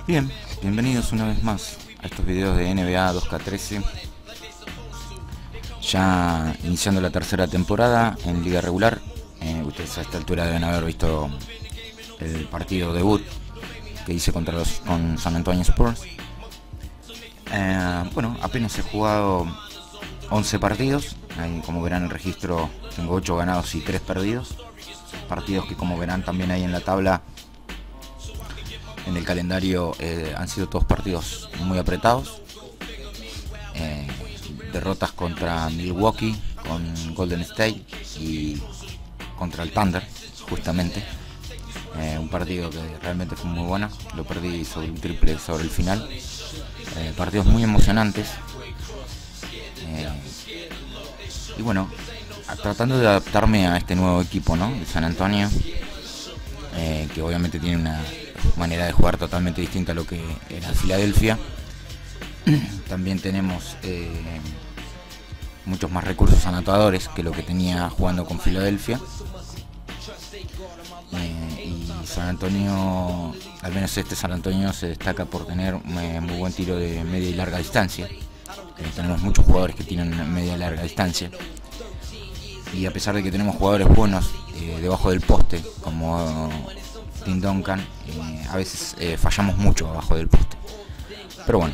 Bien, bienvenidos una vez más a estos videos de NBA 2K13. Ya iniciando la tercera temporada en Liga regular. Ustedes a esta altura deben haber visto el partido debut que hice con San Antonio Spurs. Bueno, apenas he jugado 11 partidos. Ahí, como verán, el registro tengo 8 ganados y 3 perdidos. Partidos que, como verán también ahí en la tabla, en el calendario, han sido todos partidos muy apretados. Derrotas contra Milwaukee, con Golden State y contra el Thunder, justamente. Un partido que realmente fue muy bueno. Lo perdí sobre un triple sobre el final. Partidos muy emocionantes. Y bueno, tratando de adaptarme a este nuevo equipo, ¿no?, de San Antonio, que obviamente tiene una manera de jugar totalmente distinta a lo que era Filadelfia. También tenemos muchos más recursos anotadores que lo que tenía jugando con Filadelfia. Y San Antonio, al menos este San Antonio, se destaca por tener muy buen tiro de media y larga distancia. Tenemos muchos jugadores que tienen media y larga distancia. Y a pesar de que tenemos jugadores buenos debajo del poste, como Tim Duncan, a veces fallamos mucho abajo del poste. Pero bueno,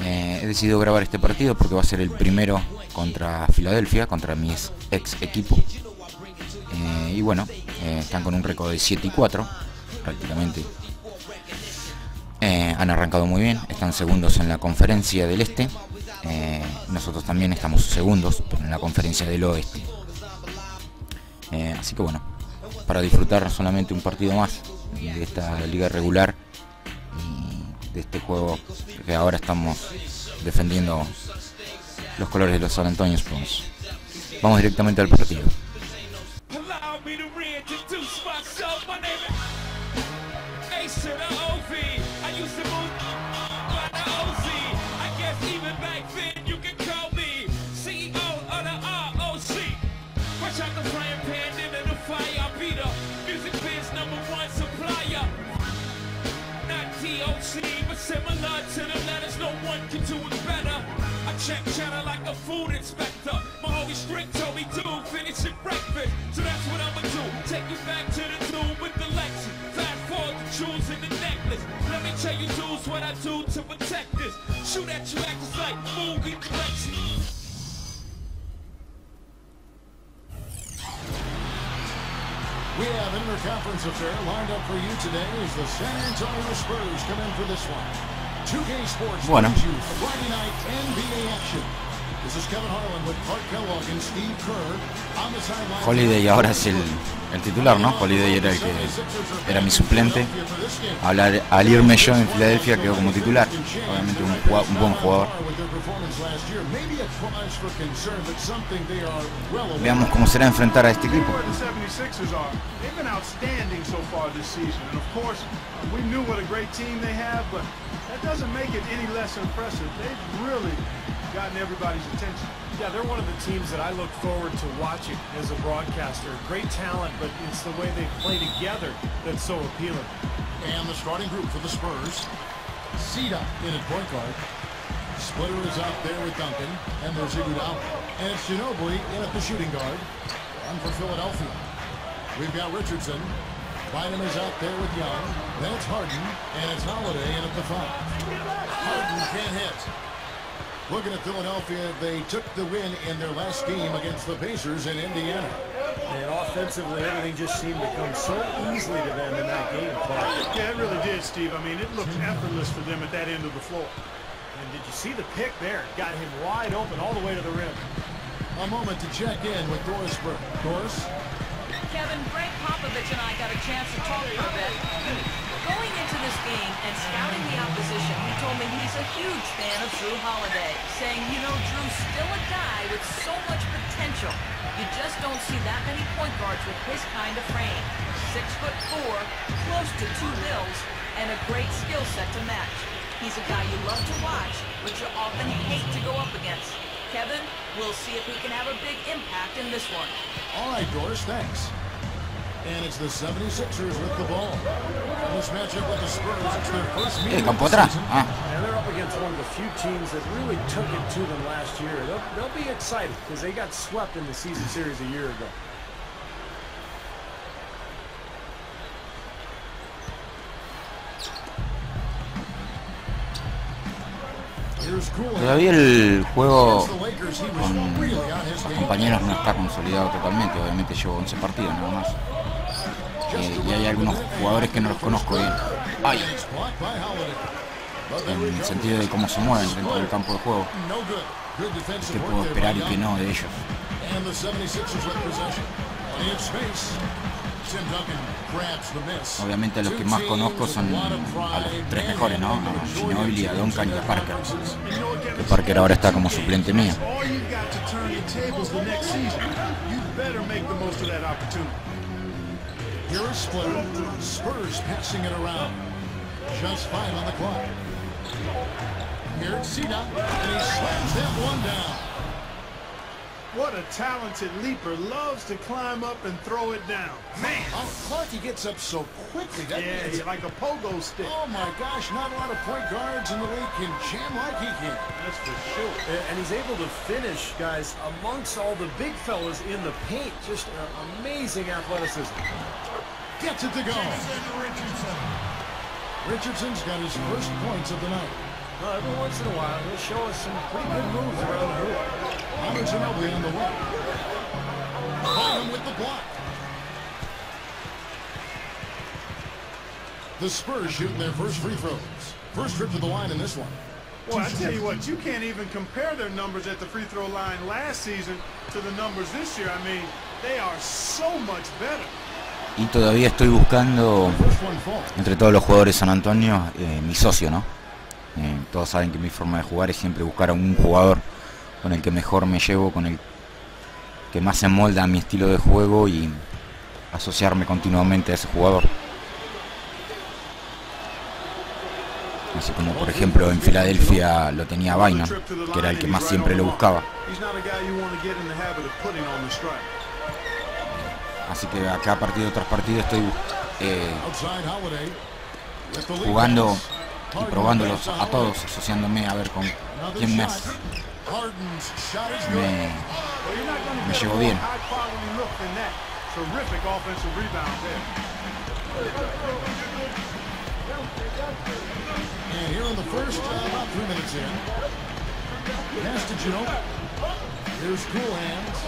he decidido grabar este partido porque va a ser el primero contra Filadelfia, contra mi ex equipo. Y bueno, están con un récord de 7-4 prácticamente. Han arrancado muy bien, están segundos en la conferencia del este. Nosotros también estamos segundos, pero en la conferencia del oeste. Así que bueno, para disfrutar solamente un partido más de esta liga regular y de este juego que ahora estamos defendiendo los colores de los San Antonio Spurs. Vamos directamente al partido. Similar to the letters, no one can do it better. I check cheddar like a food inspector. My holy strict told me to finish your breakfast. So that's what I'ma do. Take you back to the tomb with the Lexus. Fast forward the jewels in the necklace. Let me tell you dudes what I do to protect this. Shoot at you actors like movie directions. We have an interconference affair lined up for you today as the San Antonio Spurs come in for this one. 2K Sports brings you Friday night NBA action. This is Kevin Harlan with Clark Kellogg and Steve Kerr on the sideline. Holiday ahora es el titular, ¿no? Holiday era el que era mi suplente. Al irme yo en Filadelfia quedó como titular. Obviamente un buen jugador. Veamos cómo será enfrentar a este equipo. Gotten everybody's attention. Yeah, they're one of the teams that I look forward to watching as a broadcaster. Great talent, but it's the way they play together that's so appealing. And the starting group for the Spurs. Sita in at point guard. Splitter is out there with Duncan. And there's Iguodala. And it's Ginobili in at the shooting guard. And for Philadelphia, we've got Richardson. Bynum is out there with Young. Then it's Harden. And it's Holiday in at the 5. Harden can't hit. Looking at Philadelphia, they took the win in their last game against the Pacers in Indiana. And offensively, everything just seemed to come so easily to them in that game. Yeah, it really did, Steve. I mean, it looked effortless for them at that end of the floor. And did you see the pick there? Got him wide open all the way to the rim. A moment to check in with Doris Burke. Doris? Kevin, Greg Popovich and I got a chance to talk for a bit. Going into this game and scouting the opposition, he told me he's a huge fan of Drew Holiday, saying, you know, Drew's still a guy with so much potential. You just don't see that many point guards with his kind of frame. 6'4", close to 2 bills, and a great skill set to match. He's a guy you love to watch, but you often hate to go up against. Kevin, we'll see if he can have a big impact in this one. All right, Doris, thanks. And it's the 76ers with the ball. The campo atrás. Ah. And they're up against one of the few teams that really took it to them last year. They'll be excited because they got swept in the season series a year ago. Todavía el juego con los compañeros no está consolidado totalmente. Obviamente llevo 11 partidos nada más. Y hay algunos jugadores que no los conozco bien. ¡Ay! En el sentido de cómo se mueven dentro del campo de juego. ¿Qué puedo esperar y qué no de ellos? Obviamente los que más conozco son a los tres mejores, ¿no? A Ginobili, a Duncan y a Parker. Que Parker ahora está como suplente mío. Here is Splitter. Spurs passing it around. Just 5 on the clock. Here it's Cena, and he slams that one down. What a talented leaper. Loves to climb up and throw it down. Man! Clark, he gets up so quickly. Yeah, he's like a pogo stick. Oh, my gosh. Not a lot of point guards in the league can jam like he can. That's for sure. And he's able to finish, guys, amongst all the big fellas in the paint. Just amazing athleticism. Gets it to go. Richardson's got his first points of the night. Well, every once in a while, he'll show us some pretty good moves around the hoop. Ginobili on the way. Bynum with the block. The Spurs shooting their first free throws. First trip to the line in this one. Well, I tell you what, you can't even compare their numbers at the free throw line last season to the numbers this year. I mean, they are so much better. Y todavía estoy buscando, entre todos los jugadores de San Antonio, mi socio, ¿no? Todos saben que mi forma de jugar es siempre buscar a un jugador con el que mejor me llevo, con el que más se molda a mi estilo de juego y asociarme continuamente a ese jugador. Así como por ejemplo en Filadelfia lo tenía Bynum, que era el que más siempre lo buscaba. Así que acá partido tras partido estoy jugando y probándolos a todos, asociándome a ver con quién más me llevo bien. And here in the first, about 3 minutes in. Pass to Ginobili. Here's Cool Hands.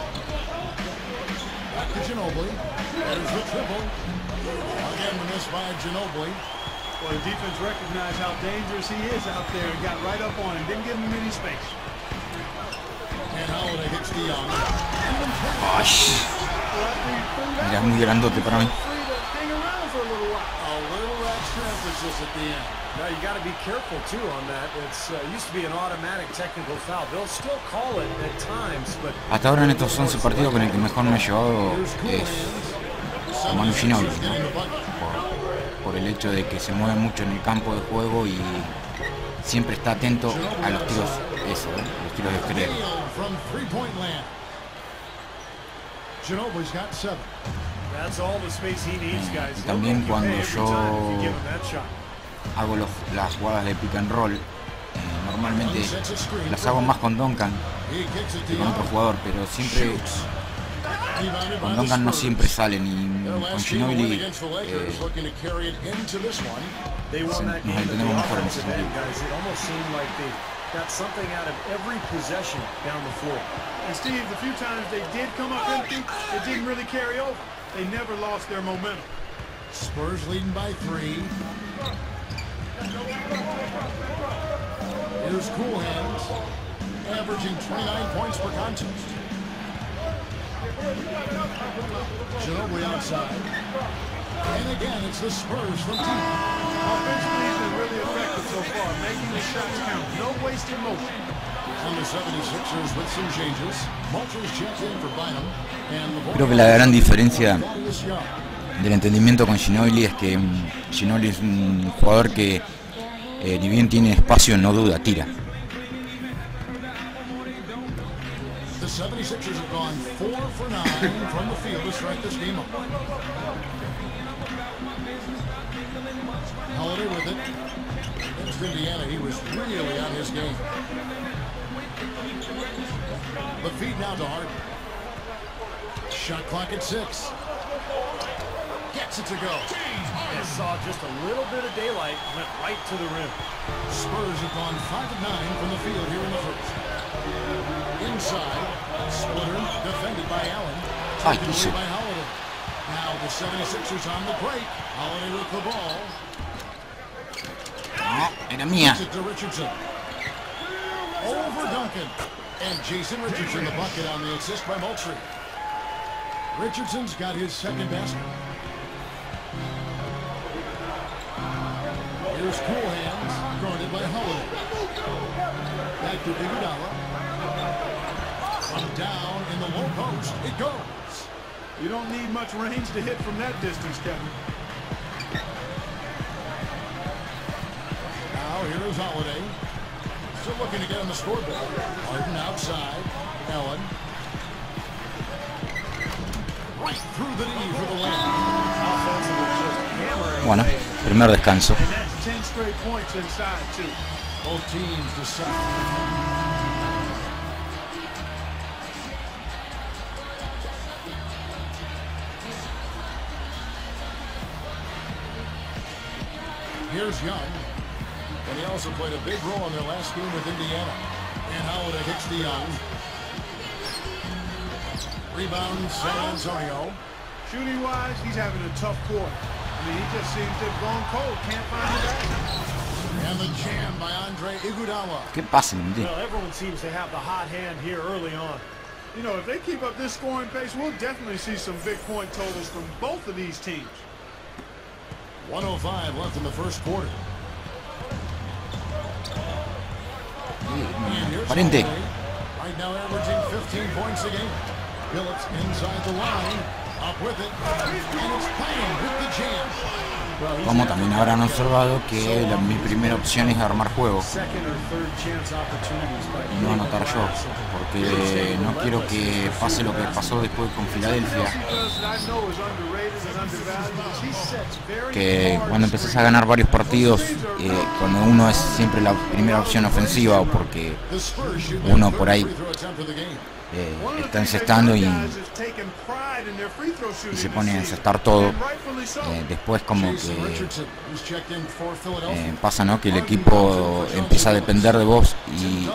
Back to Ginobili. There's the triple. Again, the miss by Ginobili. Well, the defense recognized how dangerous he is out there and got right up on him. Didn't give him any space. And Holiday hits the young. Mira, es muy grandote para mí. A little extra emphasis at the end. Now you got to be careful too on that. It's used to be an automatic technical foul. They'll still call it at times, but hasta ahora en estos 11 partidos con el que mejor me he llevado es a Manu Ginobili, ¿no? Por el hecho de que se mueve mucho en el campo de juego y siempre está atento a los tiros, eso, los tiros de exterior. Y también cuando yo hago las jugadas de pick and roll, normalmente las hago más con Duncan que con otro jugador, pero siempre con Duncan no siempre salen, y con Ginobili nos entendemos mejor en ese sentido. Got something out of every possession down the floor. And Steve, the few times they did come up empty, it didn't really carry over. They never lost their momentum. Spurs leading by 3. Here's Cool Hands, averaging 29 points per contest. Ginobili outside. And again, it's the Spurs from deep. Offensively, he's been really effective so far, making the shots count. No wasted motion. On the 76ers with some changes. Mulcher's checked in for Bynum. Creo que la gran diferencia del entendimiento con Ginobili es que Ginobili es un jugador que ni bien tiene espacio, no duda, tira. The 76ers have gone 4 for 9 from the field to start this game up. Holiday with it. Against Indiana, he was really on his game. The feed now to Harden. Shot clock at 6. Gets it to go. And saw just a little bit of daylight, went right to the rim. Spurs have gone 5 of 9 from the field here in the first. Inside, Splitter defended by Allen. Taken away by Holiday. Now the 76ers on the break. Holiday with the ball. No, era mía. Gives it to Richardson. Over Duncan. And Jason Richardson the bucket on the assist by Moultrie. Richardson's got his second basket. Here's Cool Hands, guarded by Holiday. Back to Iguodala. From down in the low post, it goes. You don't need much range to hit from that distance, Kevin. Now here is Holiday. Still looking to get on the scoreboard. Harden outside. Allen. Right through the knee for the layup. Bueno, primer descanso. 10 straight points inside, too. Both teams decide. Here's Young. And he also played a big role in their last game with Indiana. And Holiday hits the Young. Rebound, San Antonio. Shooting-wise, he's having a tough quarter. I mean, he just seems to have gone cold. Can't find the basket. And the jam by Andre Iguodala. ¿Qué pasa, Mendy? Well, everyone seems to have the hot hand here early on. You know, if they keep up this scoring pace, we'll definitely see some big point totals from both of these teams. 1:05 left in the first quarter. And here's Parente. Holiday. Right now averaging 15 points a game. Phillips inside the line. Up with it. And it's playing with the jam. Como también habrán observado que mi primera opción es armar juego y no anotar yo, porque no quiero que pase lo que pasó después con Filadelfia, que cuando empezás a ganar varios partidos, cuando uno es siempre la primera opción ofensiva o porque uno por ahí está encestando y se pone a encestar todo, después como que pasa, ¿no? Que el equipo empieza a depender de vos y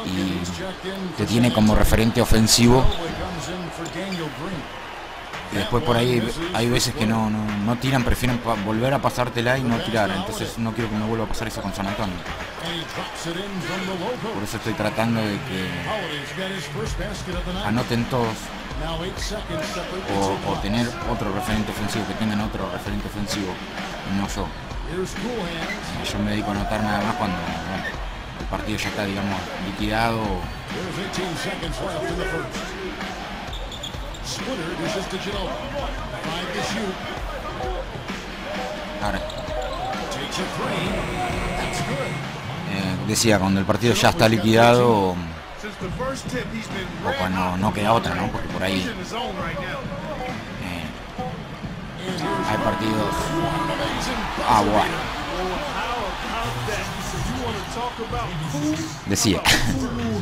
te tiene como referente ofensivo, y después por ahí hay veces que no tiran, prefieren volver a pasártela y no tirar. Entonces no quiero que me vuelva a pasar eso con San Antonio. Por eso estoy tratando de que anoten todos o tener otro referente ofensivo, que tengan otro referente ofensivo y no yo. Yo me dedico a anotar nada más cuando el partido ya está, digamos, liquidado. Ahora, decía, cuando el partido ya está liquidado o cuando no queda otra, ¿no? Porque por ahí hay partidos. Bueno. Decía,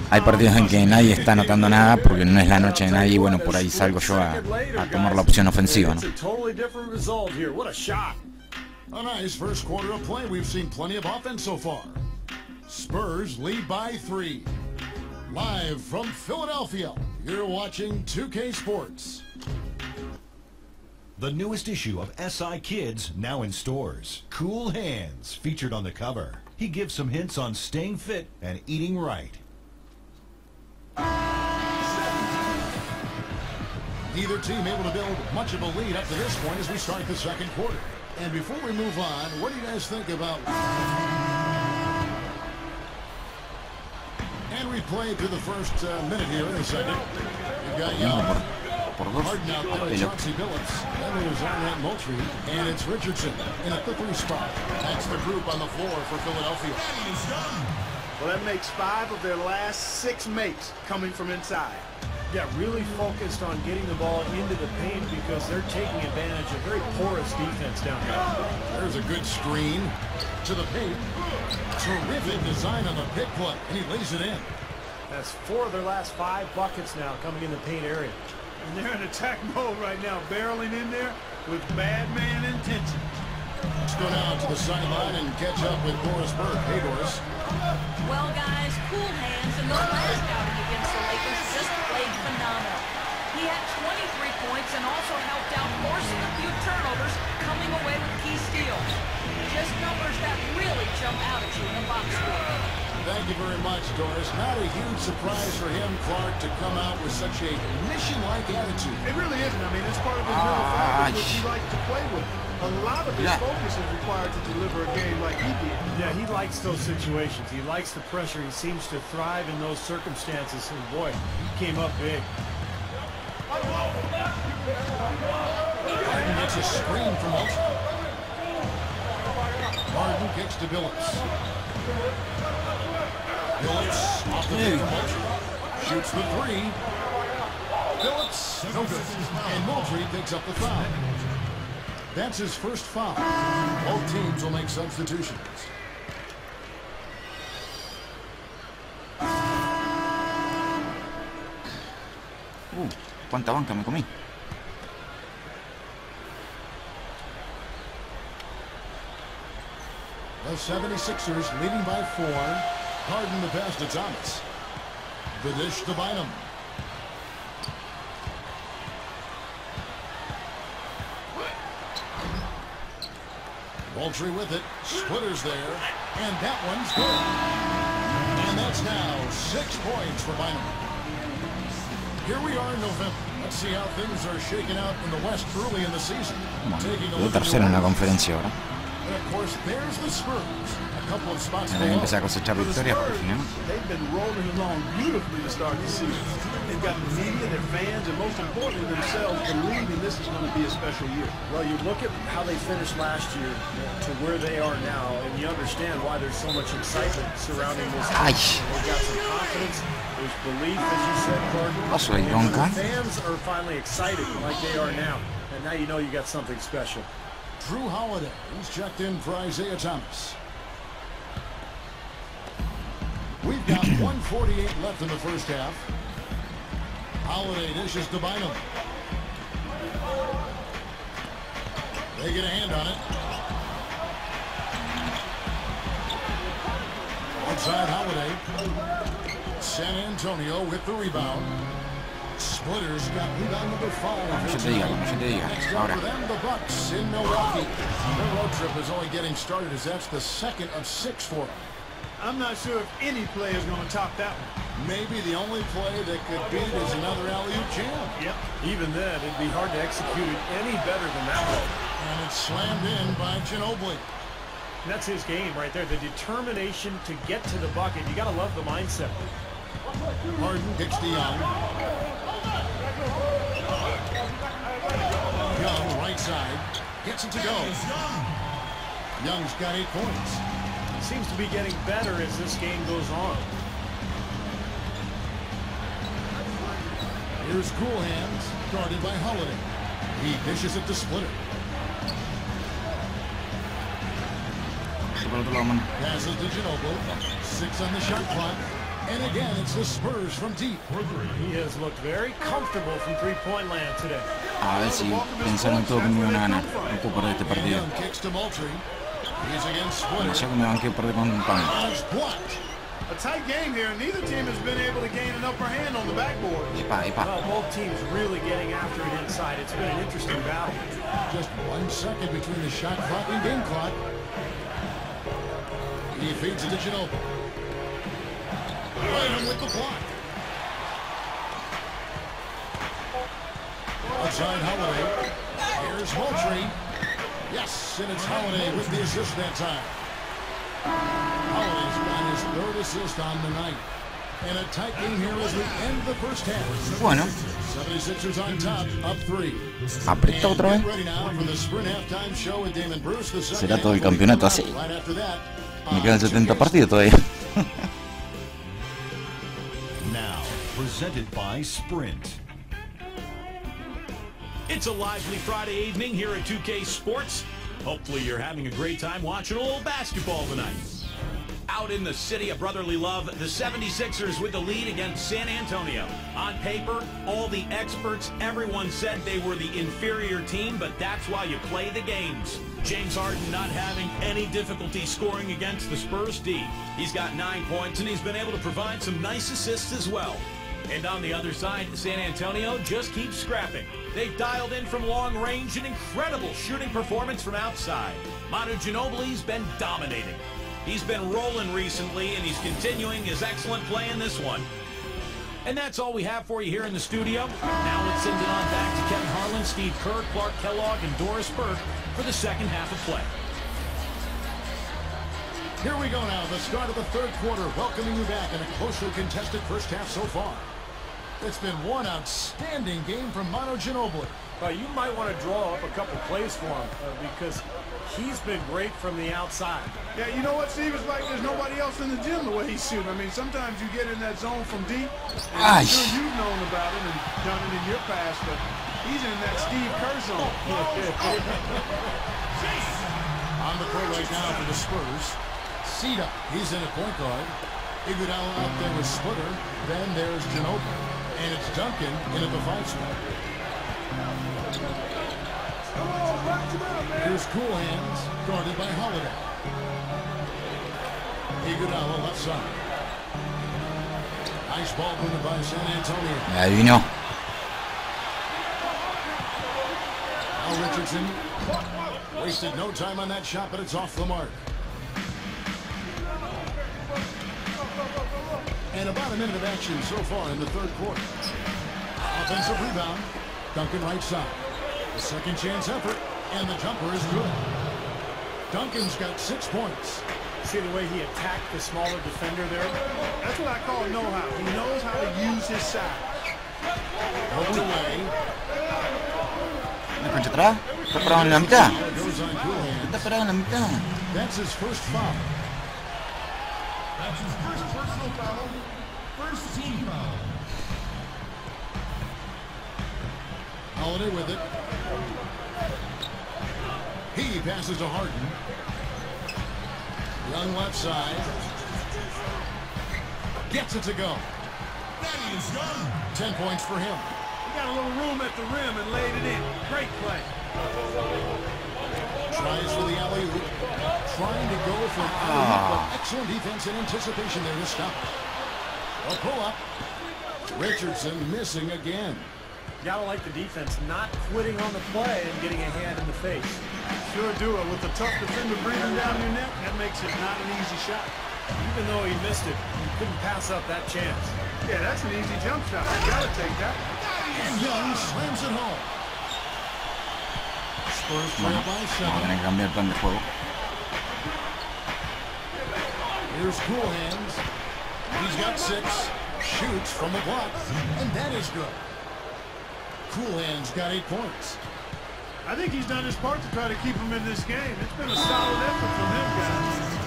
hay partidos en que nadie está anotando nada porque no es la noche de nadie y bueno, por ahí salgo yo a tomar la opción ofensiva, ¿no? A nice first quarter of play. We've seen plenty of offense so far. Spurs lead by 3. Live from Philadelphia, you're watching 2K Sports. The newest issue of SI Kids now in stores. Cool Hands featured on the cover. He gives some hints on staying fit and eating right. Neither team able to build much of a lead up to this point as we start the second quarter. And before we move on, what do you guys think about... And we play to the first minute here in the second. We've got Young. Harden out there, Chauncey Billups. Then it is on Moultrie. And it's Richardson in at the 3 spot. That's the group on the floor for Philadelphia. Well, that makes 5 of their last 6 makes coming from inside. Yeah, really focused on getting the ball into the paint because they're taking advantage of very porous defense down here. There's a good screen to the paint. Terrific design on the pick play, and he lays it in. That's 4 of their last 5 buckets now coming in the paint area. And they're in attack mode right now, barreling in there with bad man intention. Let's go down to the sideline and catch up with Doris Burke. Hey, Doris. Well, guys, cool hands in the last outing against the Lakers just played phenomenal. He had 23 points and also helped out forcing a few turnovers, coming away with key steals. Just numbers that really jump out at you in the box score. Thank you very much, Doris. Not a huge surprise for him, Clark, to come out with such a mission-like attitude. It really isn't. I mean, it's part of his mental factor, which he likes to play with. A lot of his focus is required to deliver a game like he did. Yeah, he likes those situations. He likes the pressure. He seems to thrive in those circumstances. And boy, he came up big. Harden gets a screen from Ultra. Harden kicks to Billups. Billups off the pick from Ultra. Shoots the 3. Billups, no good. And Moultrie picks up the foul. That's his first foul. Both teams will make substitutions. Cuánta banca me comí. The 76ers leading by 4. Harden the pass to Thomas. The dish to Bynum. Moultrie with it. Splitters there. And that one's good. And that's now 6 points for Bynum. Here we are in November. Let's see how things are shaking out in the West early in the season. Quedó tercero en la conferencia ahora. And of course, there's the Spurs. A couple of spots Ahora empezar a cosechar victorias por fin, ¿no? They've been rolling along beautifully to start the season. They've got the media, their fans, and most importantly themselves believing this is going to be a special year. Well, you look at how they finished last year to where they are now, and you understand why there's so much excitement surrounding this team. They've got some confidence. There's belief, as you said, Gordon. Paso de bronca. The fans are finally excited like they are now, and now you know you got something special. Drew Holiday is checked in for Isaiah Thomas. We've got 1:48 left in the first half. Holiday dishes to Bynum. They get a hand on it. Outside Holiday. San Antonio with the rebound. Splitters got rebound number 5. Como yo te diga. Ahora. For them, the Bucks in Milwaukee. Their road trip is only getting started as that's the second of 6 for them. I'm not sure if any play is going to top that one. Maybe the only play that could beat is another alley-oop jam. Yep. Even then, it'd be hard to execute it any better than that one. And it's slammed in by Ginobili. That's his game right there. The determination to get to the bucket. You got to love the mindset. Harden kicks to Young. Young, right side. Gets it to go. Young's got 8 points. Seems to be getting better as this game goes on. Here's Cool Hands, guarded by Holiday. He dishes it to Splitter. Passes to Ginobili. 6 on the shot clock. And again, it's the Spurs from deep. He has looked very comfortable from three-point land today. A ver si pensaron todo que me iban a ganar. No puedo perder este partido. Young kicks to Moultrie. He's against Splitter. Ya que me banqué perder con un pan. And it's blocked. A tight game here. Neither team has been able to gain an upper hand on the backboard. Well, both teams really getting after it inside. It's been an interesting battle. Just 1 second between the shot clock and game clock. He feeds it to Ginobili. Bynum with the block. Outside Holiday. Here's Moultrie. Yes, and it's Holiday with the assist that time. Holiday's got his 3rd assist on the night. And a tight game here as we end the first half. Bueno. 76ers on top, up 3. Aprieta otra vez. ¿Será todo el campeonato así? Me quedan 70 partidos todavía. Now, presented by Sprint. It's a lively Friday evening here at 2K Sports. Hopefully you're having a great time watching a little basketball tonight. Out in the city of brotherly love, the 76ers with the lead against San Antonio. On paper, all the experts, everyone said they were the inferior team, but that's why you play the games. James Harden not having any difficulty scoring against the Spurs D. He's got 9 points, and he's been able to provide some nice assists as well. And on the other side, San Antonio just keeps scrapping. They've dialed in from long range, an incredible shooting performance from outside. Manu Ginobili's been dominating. He's been rolling recently, and he's continuing his excellent play in this one. And that's all we have for you here in the studio. Now let's send it on back to Kevin Harlan, Steve Kerr, Clark Kellogg, and Doris Burke for the second half of play. Here we go now, the start of the third quarter, welcoming you back in a closely contested first half so far. It's been one outstanding game from Manu Ginobili. You might want to draw up a couple plays for him because he's been great from the outside. Yeah, you know what, Steve? It's like there's nobody else in the gym the way he's shooting. I mean, sometimes you get in that zone from deep, and I'm sure you've known about it and done it in your past, but he's in that Steve Kerr zone. On the court right now for the Spurs, Sida, he's in at point guard. Iguodala out there with Splitter. Then there's Ginobili. And it's Duncan in at the 5 spot. Here's Cool Hands, guarded by Holiday. Iguodala left side. Nice ball movement by San Antonio. Adivino. Now Richardson wasted no time on that shot, but it's off the mark. And about a minute of action so far in the third quarter. Offensive rebound. Duncan right side. The second chance effort, and the jumper is good. Duncan's got 6 points. See the way he attacked the smaller defender there? That's what I call know-how. He knows how to use his size. Hold away. ¿Me concha atrás? Está parado en la mitad. Goes on Cool Hands. Está parado en la mitad. That's his first foul. That's his first personal foul. First team foul. Holiday with it. He passes to Harden. Young left side. Gets it to go. That is done. 10 points for him. He got a little room at the rim and laid it in. Great play. Tries for the alley-oop. Trying to go for an alley-oop, but excellent defense and anticipation there to stop. A pull-up. Richardson missing again. Gotta like the defense not quitting on the play and getting a hand in the face. Sure do it. With a tough defender breathing down your neck, that makes it not an easy shot. Even though he missed it, he couldn't pass up that chance. Yeah, that's an easy jump shot. You gotta take that. And Young slams it home. Spurs trail by Vamos a 7. tener que cambiar el plan de juego. Here's Cool Hands. He's got 6. Shoots from the block. And that is good. Cool Hands got 8 points. I think he's done his part to try to keep him in this game. It's been a solid effort from him, guys.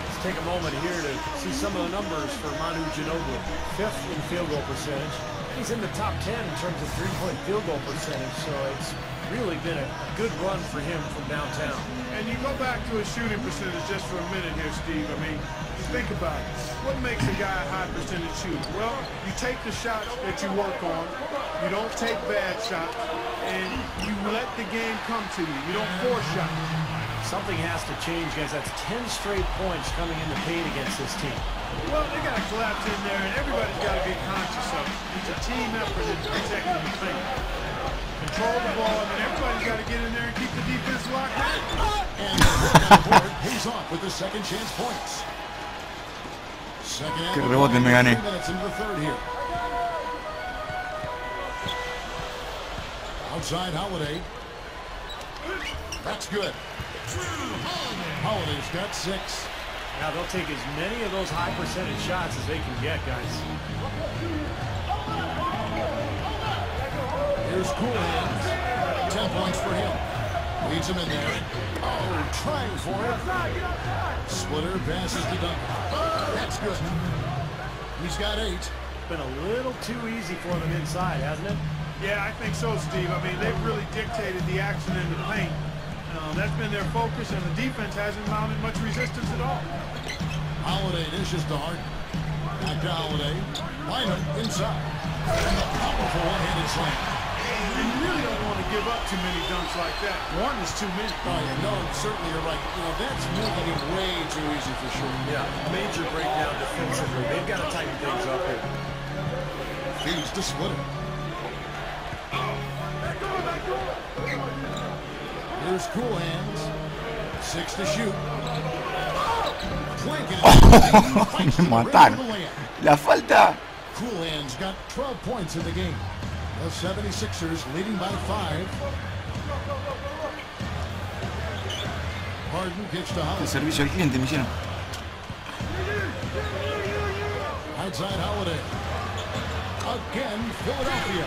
Let's take a moment here to see some of the numbers for Manu Ginobili. 5th in field goal percentage. He's in the top 10 in terms of three-point field goal percentage, so it's really been a good run for him from downtown. And you go back to his shooting percentage just for a minute here, Steve. I mean, think about it. What makes a guy a high percentage shooter? Well, you take the shots that you work on. You don't take bad shots. And you let the game come to you. You don't force shots. Something has to change, guys. That's 10 straight points coming in the paint against this team. Well, they got to collapse in there, and everybody's got to be conscious of it. It's a team effort in protecting the paint. Control the ball, and everybody's got to get in there and keep the defense locked in. And the board pays off with the second chance points. Second half. Qué rebote me gané. 3 minutes into the third here. Outside Holiday. That's good. Holiday's got 6. Now they'll take as many of those high percentage shots as they can get, guys. Here's Cool Hands. 10 points for him. Leads him in there. Oh, trying for it. Splitter passes to Duncan. That's good. He's got 8. been a little too easy for them inside, hasn't it? Yeah, I think so, Steve. I mean, they've really dictated the action in the paint. That's been their focus, and the defense hasn't mounted much resistance at all. Holiday dishes to Harden. Back to Holiday. Liner inside. And a powerful one-handed slam. And you really don't want to give up too many dunks like that. One is too many. Oh, yeah, no, certainly you're right. You know, that's making it way too easy for sure. Yeah, major breakdown defensively. They've got to tighten things up here. Feeds to Splitter. Here's Cool Hands. 6 to shoot. Me mataron. La falta. Cool Hands got 12 points in the game. The 76ers leading by 5. Harden gets to El Holiday. servicio al cliente me hicieron. Outside Holiday. Again, Philadelphia.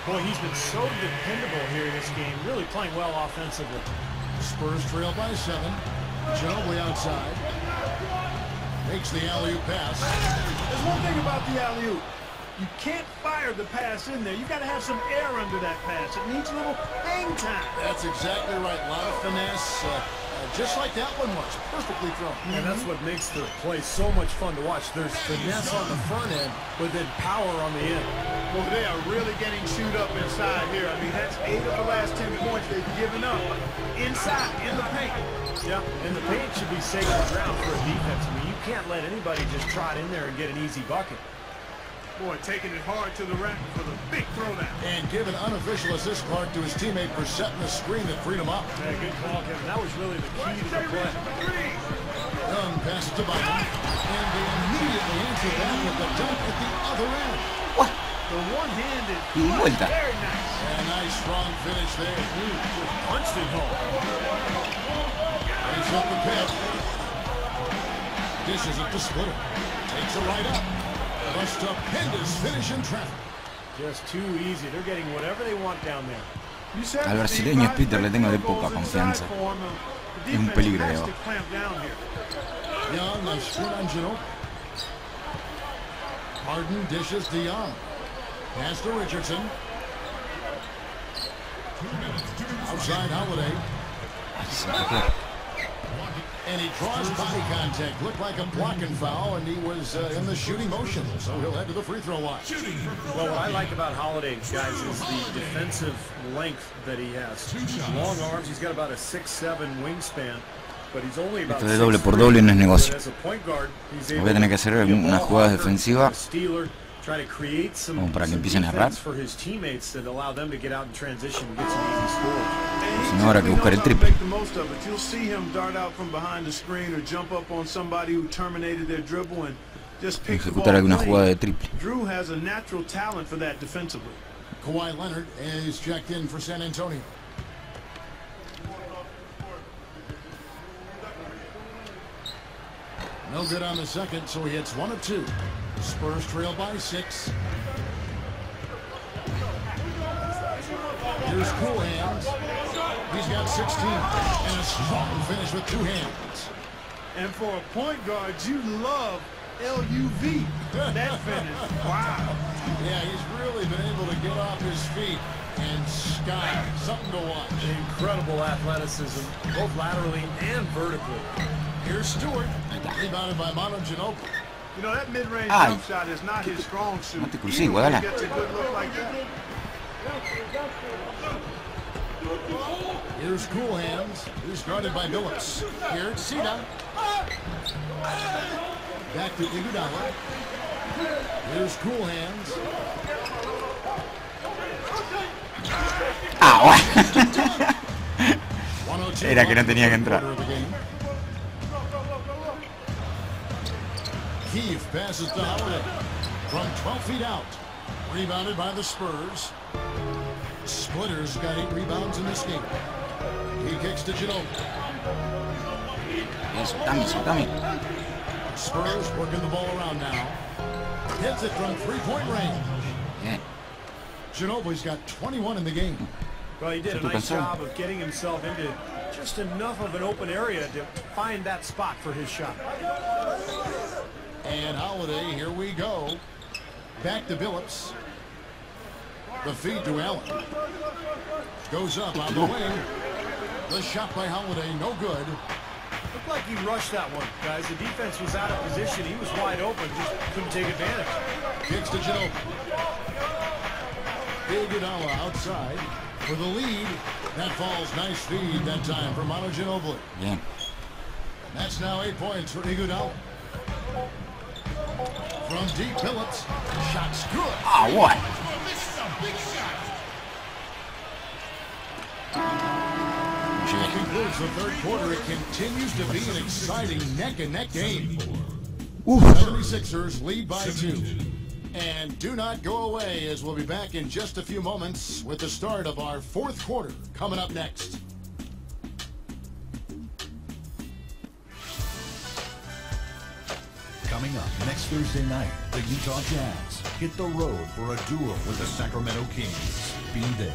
Boy, he's been so dependable here in this game. Really playing well offensively. Spurs trail by 7. Ginobili outside. Makes the alley-oop pass. There's one thing about the alley-oop. You can't fire the pass in there. You got to have some air under that pass. It needs a little hang time. That's exactly right. A lot of finesse. Just like that one was. Perfectly thrown. And that's what makes the play so much fun to watch. There's finesse on the front end, but then power on the end. Well, they are really getting chewed up inside here. I mean, that's 8 of the last 10 points they've given up inside, in the paint. Yeah, and the paint should be sacred ground for a defense. I mean, you can't let anybody just trot in there and get an easy bucket. Boy, taking it hard to the rack for the big throwdown. And give an unofficial assist card to his teammate for setting the screen that freed him up. Yeah, good call, Kevin. That was really the key to the play. Young passes to Bynum. And they immediately answer that with the dunk at the other end. What? The one-handed Y vuelta. very nice. A nice strong finish there. Punched it home. He's up the pit. Dishes it to Splitter. Takes it right up. A stupendous finish in traffic. Just too easy. They're getting whatever they want down there. You said Al the brasileño five Splitter le tengo de goals poca inside confianza. for him. The Es un defense peligro, has Leo. to clamp down here. Young, a screen on Ginobili. Harden dishes to Young. Pass to Richardson. Outside Holiday. And he draws body contact. Looked like a blocking foul, and he was in the shooting motion. So he'll head to the free throw line. Well, what I like about Holiday, guys, is the defensive length that he has. Long arms. He's got about a 6'7" wingspan, but he's only about Esto de doble por doble no es negocio. as a point guard, he's Voy a tener que hacer unas jugadas defensivas try to create some, como para que empiecen a errar. for his teammates that allow them to get out in transition and get some easy scores. Si no, habrá que buscar el triple. Make the most of it. You'll see him dart out from behind the screen or jump up on somebody who terminated their dribble and just pick the ball Ejecutar alguna clean. jugada de triple. Drew has a natural talent for that defensively. Kawhi Leonard is checked in for San Antonio. No good on the second, so he hits 1 of 2. Spurs trail by 6. Here's Cool Hands. He's got 16. And a strong finish with 2 hands. And for a point guard, you love LUV. That finish. Wow. Yeah, he's really been able to get off his feet and sky. Something to watch. Incredible athleticism, both laterally and vertically. Here's Stewart. Rebounded by Manu Ginobili. You know, that mid-range Ay. jump shot is not his strong suit. No te crucé, Even when he Guadala. gets a good look like that. Here's Cool Hands, who's guarded by Billups. Here's Sina. Back to Iguodala. Here's Cool Hands. Ah, bueno. 102 Era que no tenía que entrar. quarter of the game. Keefe passes to Holiday from 12 feet out. Rebounded by the Spurs. Splitter's got 8 rebounds in this game. He kicks to Ginobili. Soltame. Spurs working the ball around now. Hits it from 3-point range. Bien. Ginobili's got 21 in the game. Well, he did a Estoy nice cansado. job of getting himself into just enough of an open area to find that spot for his shot. And Holiday, here we go. Back to Billups. The feed to Allen. Goes up on the wing. The shot by Holiday, no good. Looked like he rushed that one, guys. The defense was out of position. He was wide open, just couldn't take advantage. Kicks to Ginobili. Iguodala outside for the lead. That falls. Nice feed that time from Manu Ginobili. Bien. That's now 8 points for Iguodala. From deep, Billups. Shot's good. Ah, what? This is a big shot. Concludes the third quarter. It continues to be an exciting neck-and-neck game. 76ers lead by 2. And do not go away, as we'll be back in just a few moments with the start of our fourth quarter coming up next. Coming up next Thursday night, the Utah Jazz hit the road for a duel with the Sacramento Kings. Be there.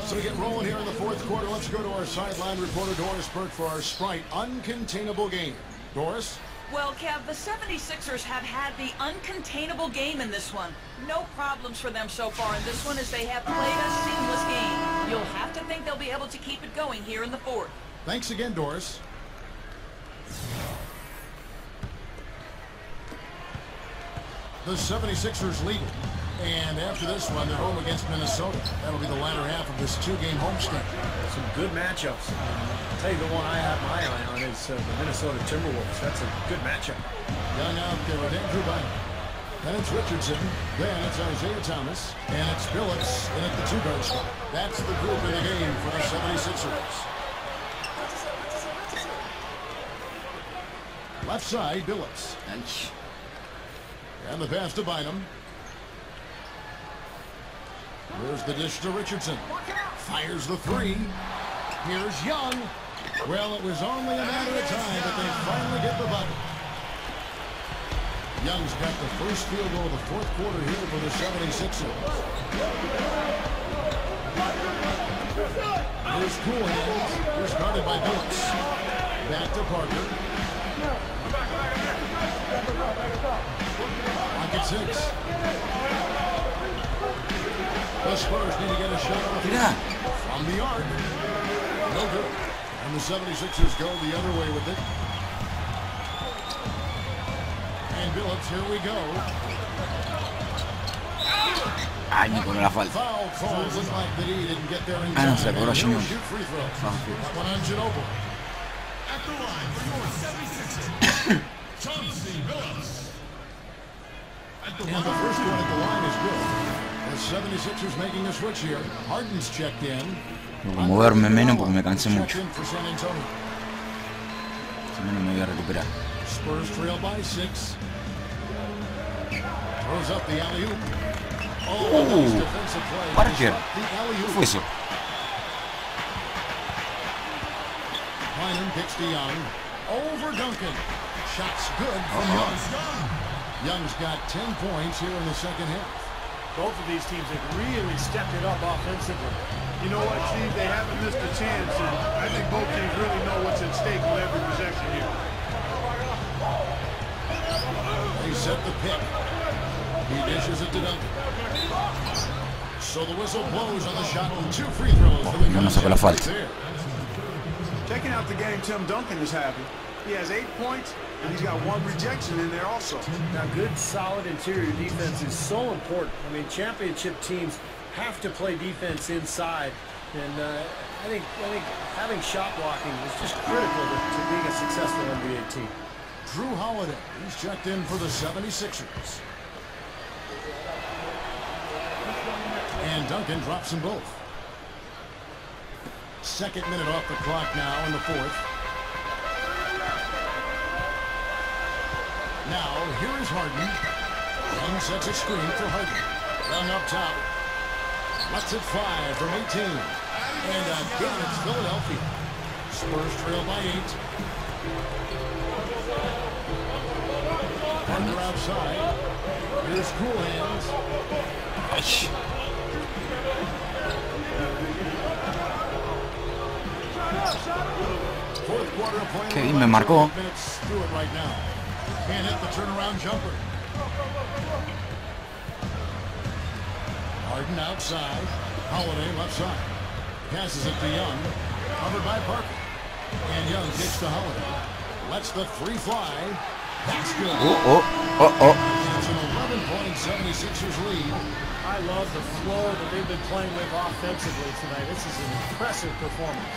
So to get rolling here in the fourth quarter, let's go to our sideline reporter, Doris Burke, for our Sprite uncontainable game. Doris? Well, Kev, the 76ers have had the uncontainable game in this one. No problems for them so far in this one, as they have played a seamless game. You'll have to think they'll be able to keep it going here in the fourth. Thanks again, Doris. The 76ers lead. And after this one, they're home against Minnesota. That'll be the latter half of this two-game homestand. Some good matchups. I'll tell you the one I have my eye on is the Minnesota Timberwolves. That's a good matchup. Young out there with Andrew Bynum. Then it's Richardson. Then it's Isaiah Thomas. And it's Billups in at the two-guard spot. That's the group in the game for the 76ers. Left side, Billups. And the pass to Bynum. Here's the dish to Richardson. Fires the three. Here's Young. Well, it was only a matter of time, but they finally get the bucket. Young's got the first field goal of the fourth quarter here for the 76ers. Here's Cool Hands. Here's guarded by Billups. Back to Parker. Lock at 6. The Spurs need to get a shot off from the arc. No good. And the 76ers go the other way with it. And Billups, here we go. Ay, me cobró la falta. Foul calls look like that he didn't get there in Ah, no, time. se la cobró And no Ginobili. shoot free throws. One on Ginobili. At the line for your 76ers, Chauncey Billups. At the And the first one at the line is good. The 76ers making a switch here. Harden's checked in. Tengo que moverme menos porque me cansé Checked mucho. in for San Antonio. Si no, no me voy a recuperar. Spurs trail by 6. Throws up the alley-oop. Oh, nice defensive play. Parker. The alley-oop. ¿Qué fue eso? Bynum kicks to Young. Over Duncan. Shot's good from Young. Young's got 10 points here in the second half. Both of these teams have really stepped it up offensively. You know what, Steve? They haven't missed a chance, and I think both teams really know what's at stake with every possession here. They set the pick. He dishes it to Duncan. So the whistle blows on the shot and 2 free throws for the No sacó la falta. Checking out the game Tim Duncan is having. He has 8 points, and he's got 1 rejection in there also. Now, good, solid interior defense is so important. I mean, championship teams have to play defense inside, and I think having shot blocking is just critical to being a successful NBA team. Drew Holiday, he's checked in for the 76ers. And Duncan drops them both. Second minute off the clock now in the fourth. Now, here is Harden. Young sets a screen for Harden. Young up top. Lets it fly from 18. And again, it's Philadelphia. Spurs trail by 8. Harden outside. Here's Cool Hands. Fourth quarter of play. Qué bien me marcó. Minutes through it right now. Can't hit the turnaround jumper. Harden outside. Holiday left side. Passes it to Young. Covered by Parker. And Young kicks to Holiday. Lets the three fly. That's good. It's an 11-point 76ers lead. I love the flow that they've been playing with offensively tonight. This is an impressive performance.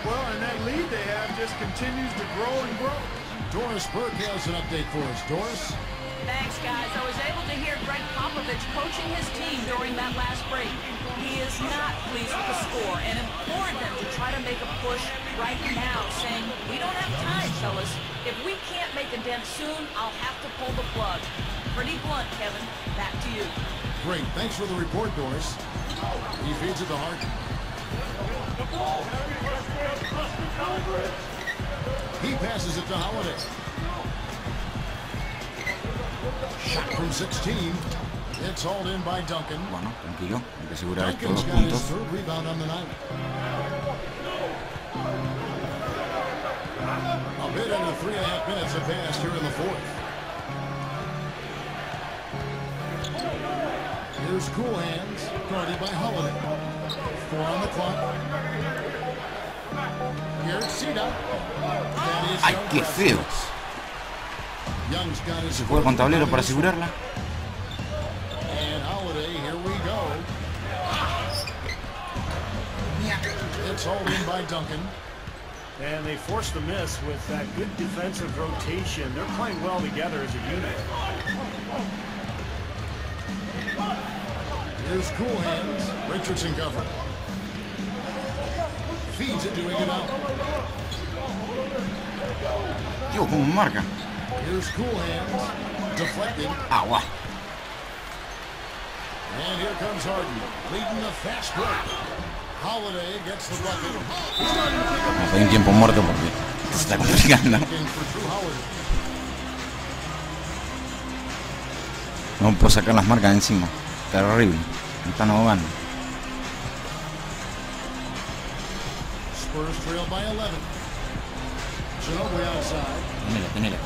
Well, and that lead they have just continues to grow and grow. Doris Burke has an update for us. Doris? Thanks, guys. I was able to hear Greg Popovich coaching his team during that last break. He is not pleased with the score and implored them to try to make a push right now, saying, we don't have time, fellas. If we can't make a dent soon, I'll have to pull the plug. Pretty blunt, Kevin. Back to you. Great. Thanks for the report, Doris. He feeds it to Harden. He passes it to Holiday. Shot from 16. It's hauled in by Duncan. Bueno, tranquilo, hay que asegurar estos Duncan's 2 got his puntos. third rebound on the night. A bit under 3.5 minutes have passed here in the fourth. Here's Cool Hands, guarded by Holiday. 4 on the clock. Here's Sida. That is ¡Ay, qué feo! Young's got his Se juega con tablero para asegurarla. And Holiday, here we go. It's hauled in by Duncan. And they forced the miss with that good defensive rotation. They're playing well together as a unit. Here's Cool Hands. Richardson covered. Feeds it to Iguodala. Tío, ¿cómo marca? Here's Cool Hands. Deflected. Agua. And here comes Harden, leading the fast break. Holiday gets the bucket. Hay un tiempo muerto porque se está complicando. No puedo sacar las marcas de encima. Terrible. Me están ahogando. Spurs trail by 11. Ginobili outside. Tenela.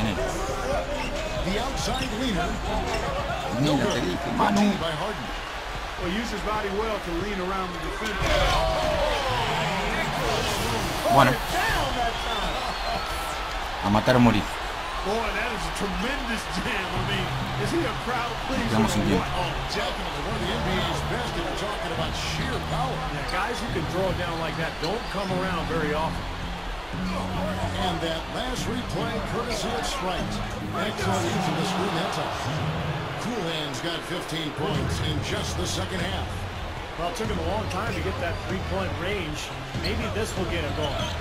The outside leaner. Tenela, te dije, Manu. By Harden. Well, use his body well to lean around the defender. Bueno. A matar o morir. Boy, that is a tremendous jam. I mean, is he a crowd pleaser Vamos or un tiempo. what? Oh, definitely one of the NBA's best, and we're talking about sheer power. Yeah, guys who can throw it down like that don't come around very often. And that last replay, courtesy of Sprite. Excellent use of the screen that time. Cool Hands got 15 points in just the second half. Well, it took him a long time to get that three-point range. Maybe this will get him going.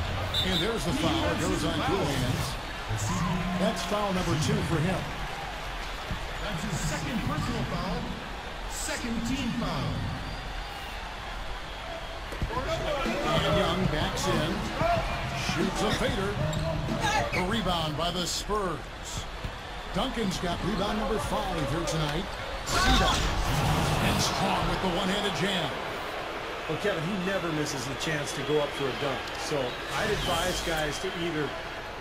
And there's the foul. It goes on Cool Hands. That's foul number 2 for him. That's his second personal foul. Second team foul. And Young backs in. Shoots a fader. A rebound by the Spurs. Duncan's got rebound number 5 here tonight. Sida. And strong with the one-handed jam. Well, Kevin, he never misses a chance to go up for a dunk. So I'd advise guys to either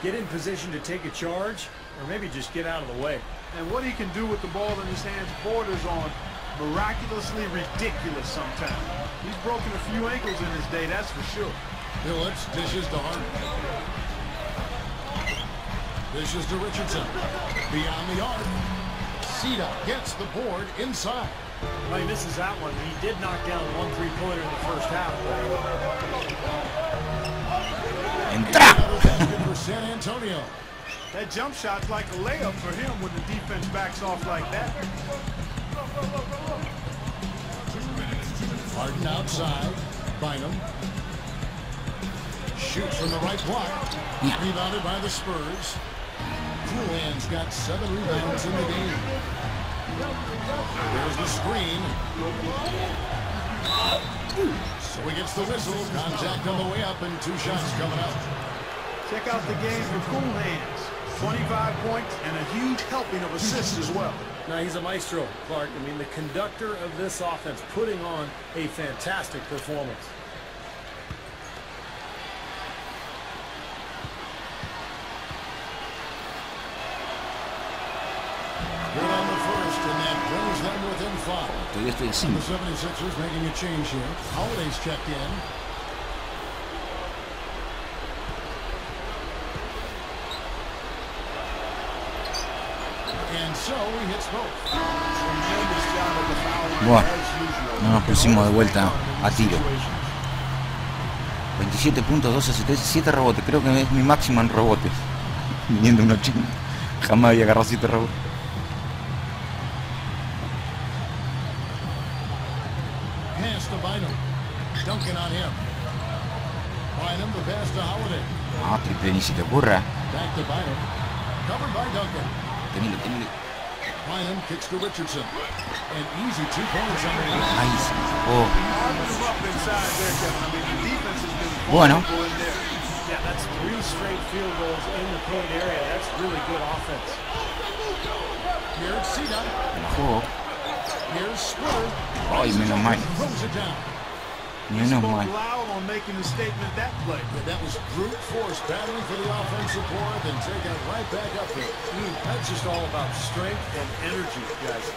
get in position to take a charge or maybe just get out of the way. And what he can do with the ball in his hands borders on miraculously ridiculous sometimes. He's broken a few ankles in his day, that's for sure. Phillips dishes to Harden. Dishes to Richardson. Beyond the arc. Sida gets the board inside. Well, he misses that one. He did knock down one three-pointer in the first half. Entra! Another basket for San Antonio. That jump shot's like a layup for him when the defense backs off like that. Harden outside. Bynum. Shoots from the right block. Yeah. Rebounded by the Spurs. Cool Hands got 7 rebounds in the game. There's the screen. So he gets the whistle. Contact on the way up and 2 shots coming up. Check out the game for Cool Hands. 25 points and a huge helping of assists as well. Now, he's a maestro, Clark. I mean, the conductor of this offense putting on a fantastic performance. Good on the first, and that brings them within 5. Todavía estoy a The 5. 76ers making a change here. Holiday's checked in. And so he hits both. Tremendous job at the foul line, Bueno, as usual. no nos pusimos de vuelta a tiro. 27 puntos, 12 asistencias, 7 rebotes. Creo que es mi máximo en rebotes. Viniendo un 80. Jamás había agarrado 7 rebotes. Pass to Bynum. Duncan on him. Bynum, the pass to Holiday. Ah, triple ni si te ocurra. Back to Bynum. Covered by Duncan. Tenilo. Bynum kicks to Richardson. An easy 2 points on the way. Ay, se me escapó. Bueno. Yeah, that's 3 straight field goals in the paint area. That's really good offense. Here's Cena. La juego. Here's Splitter. Ay, menos mal. Throws it down. Menos mal. Loud on making the statement that play. But that was brute force battling for the offensive board, then taking it right back up there. That's just all about strength and energy, guys.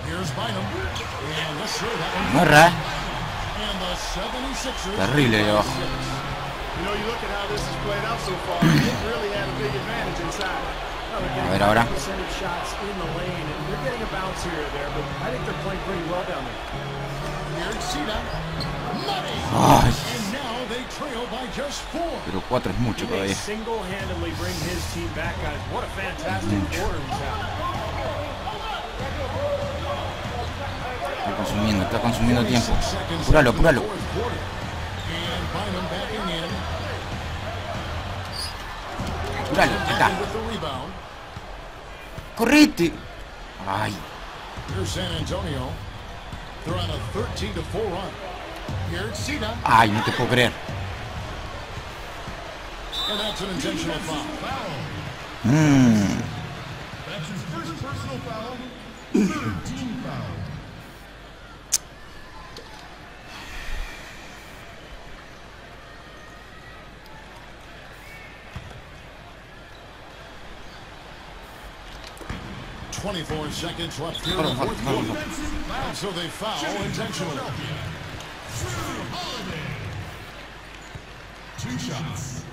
Here's Bynum. And let's throw that one. Morra. And the 76ers. Terrible de abajo. You know, you look at how this has played out so far. They really had a big advantage inside. A ver ahora. Percentage shots in the lane, and they're getting a bounce here or there, but I think they're playing pretty well down there. Here's Cena. Money. Ay, And now they trail by just 4. pero 4 es mucho They todavía. single-handedly bring his team back, guys. What a fantastic quarter he's having. Está consumiendo tiempo. Apúralo. And Bynum backing in. Apúralo, acá. With the rebound. Correte. Ay, Here's San Antonio. They're on a 13-4 run. Here's Cena. ay, no te puedo creer. And that's an intentional foul. That's his first personal foul. 13 foul. .24 seconds left here in the fourth quarter. And so they foul intentionally. Two shots.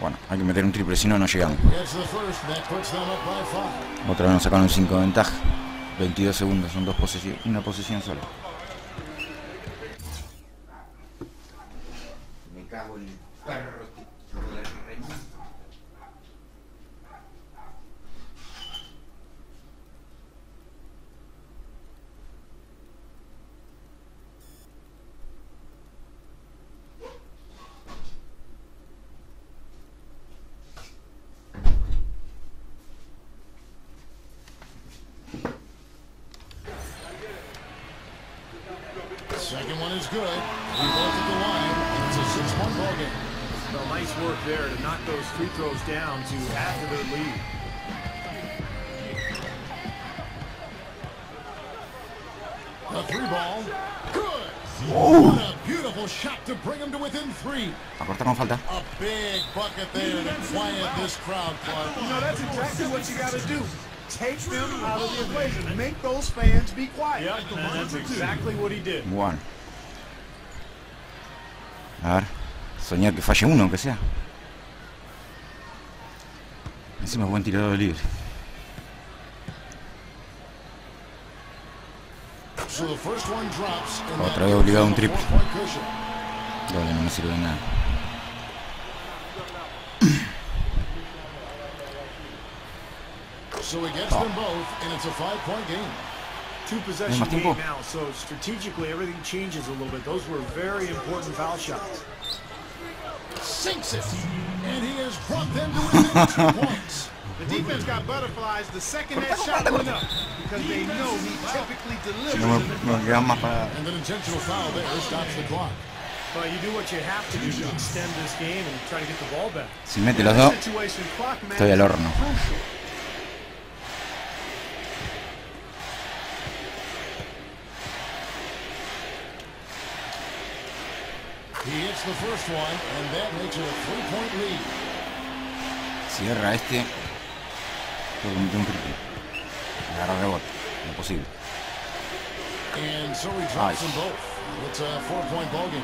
Bueno, hay que meter un triple, si no, no llegamos. Gets the first, and that puts them up by 5. Otra vez nos sacaron 5 de ventaja. 22 segundos, son una posesión sola. Me cago en el perro. Second one is good. We both at the line, and it's a 6-1 ball game. Well, nice work there to knock those free throws down to add to their lead. A 3-ball. Good. What a beautiful shot to bring them to within 3. A cortar con falta. A big bucket there to quiet this crowd, Clark. You know, that's exactly what you got to do. Take them out of the equation. Make those fans be quiet. Yeah, and that's exactly what he did. Bueno. A ver. Soñar que falle uno, aunque sea. Encima es buen tirador libre. So the first one drops. Otra vez obligado a un triple. Doble, no me sirve de nada. So he gets them both, and it's a 5-point game. 2-possession game now, so strategically everything changes a little bit. Those were very important foul shots. Sinks it, and he has brought them to within 2 points. The defense got butterflies the second that shot went up because they know he typically delivers No in the me quedan más para... And an intentional foul there stops the clock. Well, you do what you have to do to extend this game and try to get the ball back. Si mete los dos, estoy al horno. He hits the first one, and that makes it a 3-point lead. Cierra este. Puedo meter un triple. Agarrar rebote. Imposible. And so he drops them both. It's a 4-point ball game.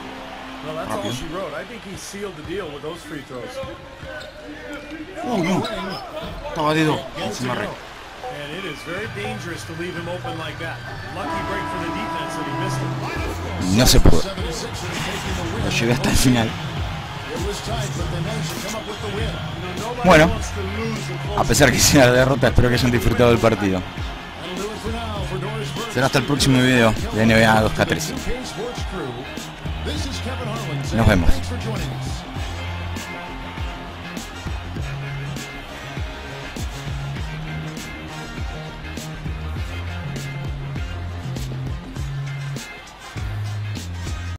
Well, that's all she wrote. I think he sealed the deal with those free throws. No. Estaba de dos. Encima red. And it is very dangerous to leave him open like that. Lucky break for the defense that he missed it. No se pudo. Lo llevé hasta el final. Bueno, a pesar que sea la derrota, espero que hayan disfrutado del partido. Será hasta el próximo video de NBA 2K13. Nos vemos.